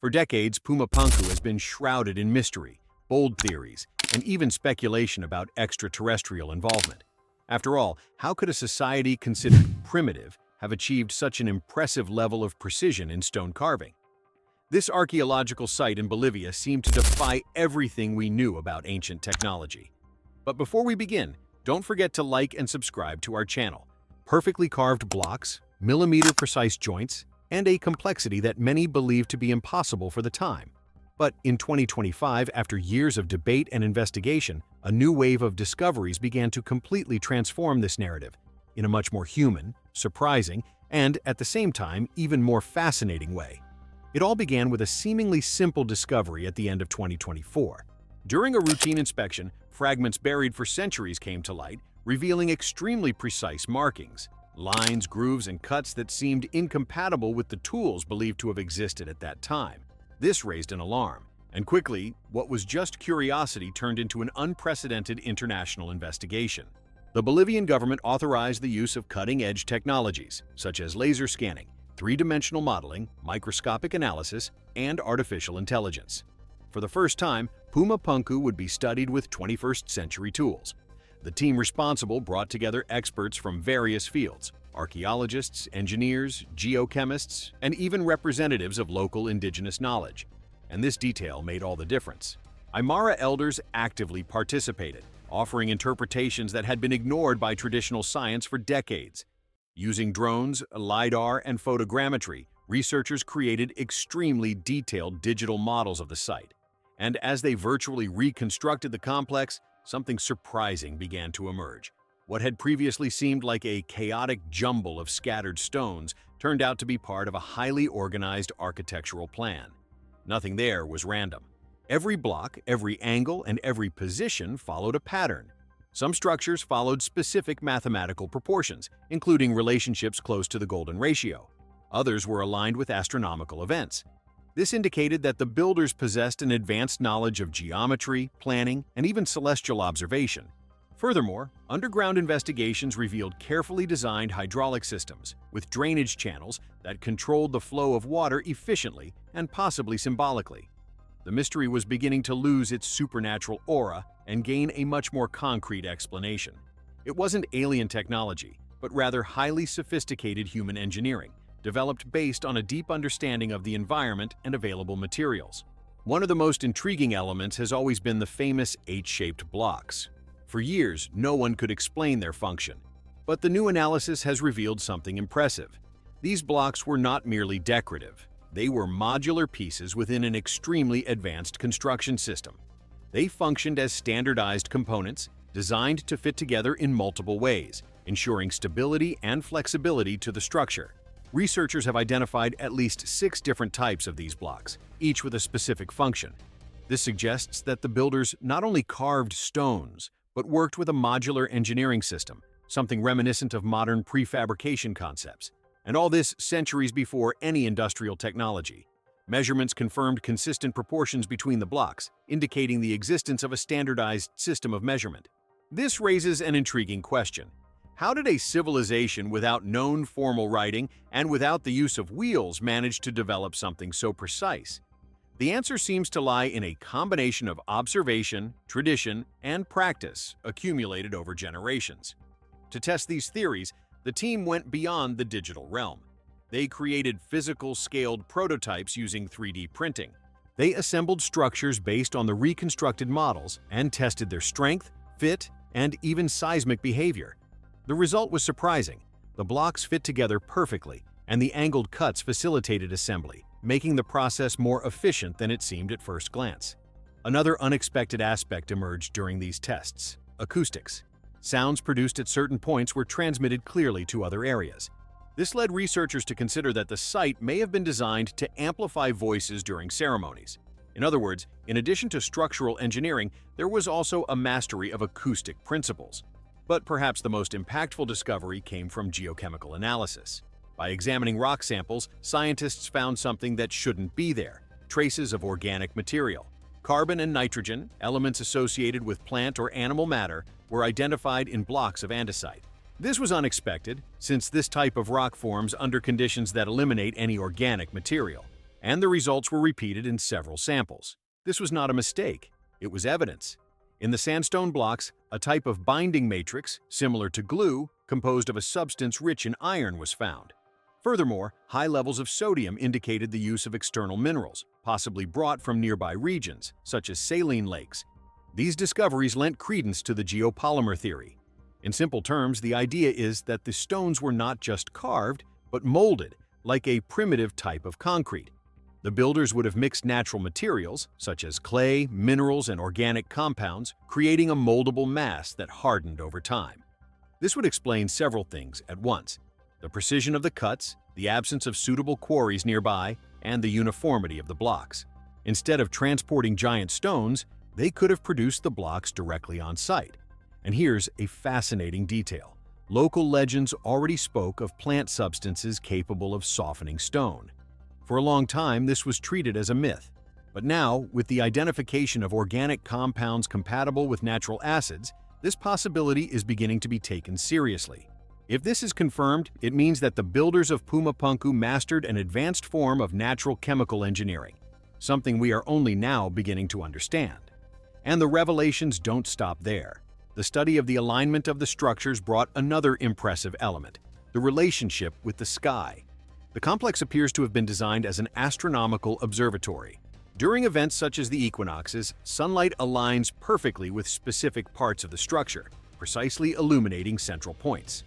For decades, Puma Punku has been shrouded in mystery, bold theories, and even speculation about extraterrestrial involvement. After all, how could a society considered primitive have achieved such an impressive level of precision in stone carving? This archaeological site in Bolivia seemed to defy everything we knew about ancient technology. But before we begin, don't forget to like and subscribe to our channel. Perfectly carved blocks, millimeter-precise joints, and a complexity that many believed to be impossible for the time. But in 2025, after years of debate and investigation, a new wave of discoveries began to completely transform this narrative in a much more human, surprising, and, at the same time, even more fascinating way. It all began with a seemingly simple discovery at the end of 2024. During a routine inspection, fragments buried for centuries came to light, revealing extremely precise markings, lines, grooves, and cuts that seemed incompatible with the tools believed to have existed at that time. This raised an alarm, and quickly, what was just curiosity turned into an unprecedented international investigation. The Bolivian government authorized the use of cutting-edge technologies, such as laser scanning, three-dimensional modeling, microscopic analysis, and artificial intelligence. For the first time, Puma Punku would be studied with 21st-century tools. The team responsible brought together experts from various fields: archaeologists, engineers, geochemists, and even representatives of local indigenous knowledge. And this detail made all the difference. Aymara elders actively participated, offering interpretations that had been ignored by traditional science for decades. Using drones, LiDAR, and photogrammetry, researchers created extremely detailed digital models of the site. And as they virtually reconstructed the complex, something surprising began to emerge. What had previously seemed like a chaotic jumble of scattered stones turned out to be part of a highly organized architectural plan. Nothing there was random. Every block, every angle, and every position followed a pattern. Some structures followed specific mathematical proportions, including relationships close to the golden ratio. Others were aligned with astronomical events. This indicated that the builders possessed an advanced knowledge of geometry, planning, and even celestial observation. Furthermore, underground investigations revealed carefully designed hydraulic systems with drainage channels that controlled the flow of water efficiently and possibly symbolically. The mystery was beginning to lose its supernatural aura and gain a much more concrete explanation. It wasn't alien technology, but rather highly sophisticated human engineering, developed based on a deep understanding of the environment and available materials. One of the most intriguing elements has always been the famous H-shaped blocks. For years, no one could explain their function. But the new analysis has revealed something impressive. These blocks were not merely decorative. They were modular pieces within an extremely advanced construction system. They functioned as standardized components, designed to fit together in multiple ways, ensuring stability and flexibility to the structure. Researchers have identified at least 6 different types of these blocks, each with a specific function. This suggests that the builders not only carved stones, but worked with a modular engineering system, something reminiscent of modern prefabrication concepts. And all this centuries before any industrial technology. Measurements confirmed consistent proportions between the blocks, indicating the existence of a standardized system of measurement. This raises an intriguing question. How did a civilization without known formal writing and without the use of wheels manage to develop something so precise? The answer seems to lie in a combination of observation, tradition, and practice accumulated over generations. To test these theories, the team went beyond the digital realm. They created physical scaled prototypes using 3D printing. They assembled structures based on the reconstructed models and tested their strength, fit, and even seismic behavior. The result was surprising. The blocks fit together perfectly, and the angled cuts facilitated assembly, making the process more efficient than it seemed at first glance. Another unexpected aspect emerged during these tests: acoustics. Sounds produced at certain points were transmitted clearly to other areas. This led researchers to consider that the site may have been designed to amplify voices during ceremonies. In other words, in addition to structural engineering, there was also a mastery of acoustic principles. But perhaps the most impactful discovery came from geochemical analysis. By examining rock samples, scientists found something that shouldn't be there: traces of organic material. Carbon and nitrogen, elements associated with plant or animal matter, were identified in blocks of andesite. This was unexpected, since this type of rock forms under conditions that eliminate any organic material. and the results were repeated in several samples. This was not a mistake, it was evidence. In the sandstone blocks, a type of binding matrix, similar to glue, composed of a substance rich in iron was found. Furthermore, high levels of sodium indicated the use of external minerals, possibly brought from nearby regions, such as saline lakes. These discoveries lent credence to the geopolymer theory. In simple terms, the idea is that the stones were not just carved, but molded, like a primitive type of concrete. The builders would have mixed natural materials, such as clay, minerals, and organic compounds, creating a moldable mass that hardened over time. This would explain several things at once: the precision of the cuts, the absence of suitable quarries nearby, and the uniformity of the blocks. Instead of transporting giant stones, they could have produced the blocks directly on site. And here's a fascinating detail. Local legends already spoke of plant substances capable of softening stone. For a long time, this was treated as a myth. But now, with the identification of organic compounds compatible with natural acids, this possibility is beginning to be taken seriously. If this is confirmed, it means that the builders of Puma Punku mastered an advanced form of natural chemical engineering, something we are only now beginning to understand. And the revelations don't stop there. The study of the alignment of the structures brought another impressive element: the relationship with the sky. The complex appears to have been designed as an astronomical observatory. During events such as the equinoxes, sunlight aligns perfectly with specific parts of the structure, precisely illuminating central points.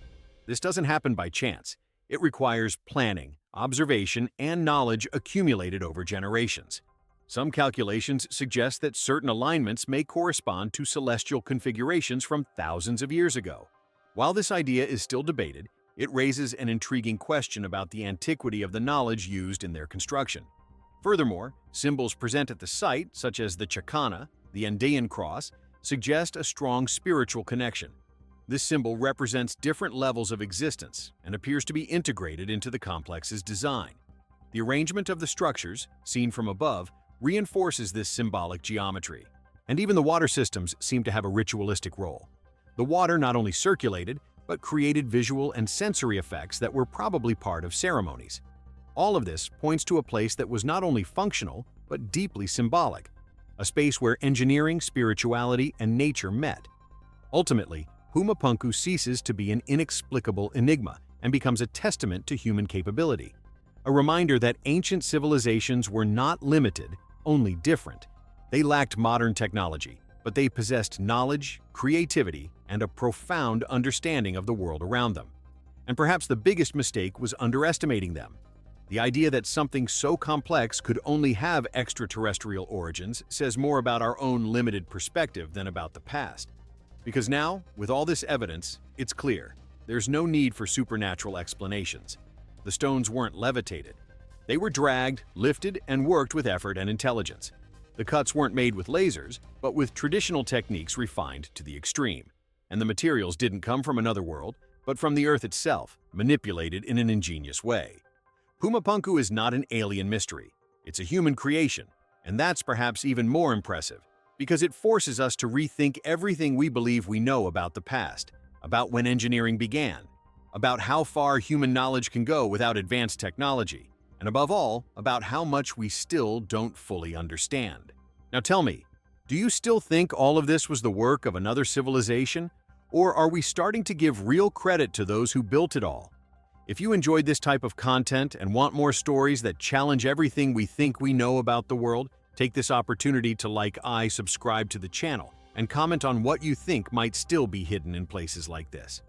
This doesn't happen by chance. It requires planning, observation, and knowledge accumulated over generations. Some calculations suggest that certain alignments may correspond to celestial configurations from thousands of years ago. While this idea is still debated, it raises an intriguing question about the antiquity of the knowledge used in their construction. Furthermore, symbols present at the site, such as the chakana, the Andean cross, suggest a strong spiritual connection. This symbol represents different levels of existence and appears to be integrated into the complex's design. The arrangement of the structures, seen from above, reinforces this symbolic geometry. And even the water systems seem to have a ritualistic role. The water not only circulated, but created visual and sensory effects that were probably part of ceremonies. All of this points to a place that was not only functional, but deeply symbolic, a space where engineering, spirituality, and nature met. Ultimately, Puma Punku ceases to be an inexplicable enigma and becomes a testament to human capability, a reminder that ancient civilizations were not limited, only different. They lacked modern technology, but they possessed knowledge, creativity, and a profound understanding of the world around them. And perhaps the biggest mistake was underestimating them. The idea that something so complex could only have extraterrestrial origins says more about our own limited perspective than about the past. Because now, with all this evidence, it's clear, there's no need for supernatural explanations. The stones weren't levitated. They were dragged, lifted, and worked with effort and intelligence. The cuts weren't made with lasers, but with traditional techniques refined to the extreme. And the materials didn't come from another world, but from the Earth itself, manipulated in an ingenious way. Puma Punku is not an alien mystery. It's a human creation, and that's perhaps even more impressive, because it forces us to rethink everything we believe we know about the past, about when engineering began, about how far human knowledge can go without advanced technology, and above all, about how much we still don't fully understand. Now tell me, do you still think all of this was the work of another civilization? Or are we starting to give real credit to those who built it all? If you enjoyed this type of content and want more stories that challenge everything we think we know about the world, take this opportunity to subscribe to the channel, and comment on what you think might still be hidden in places like this.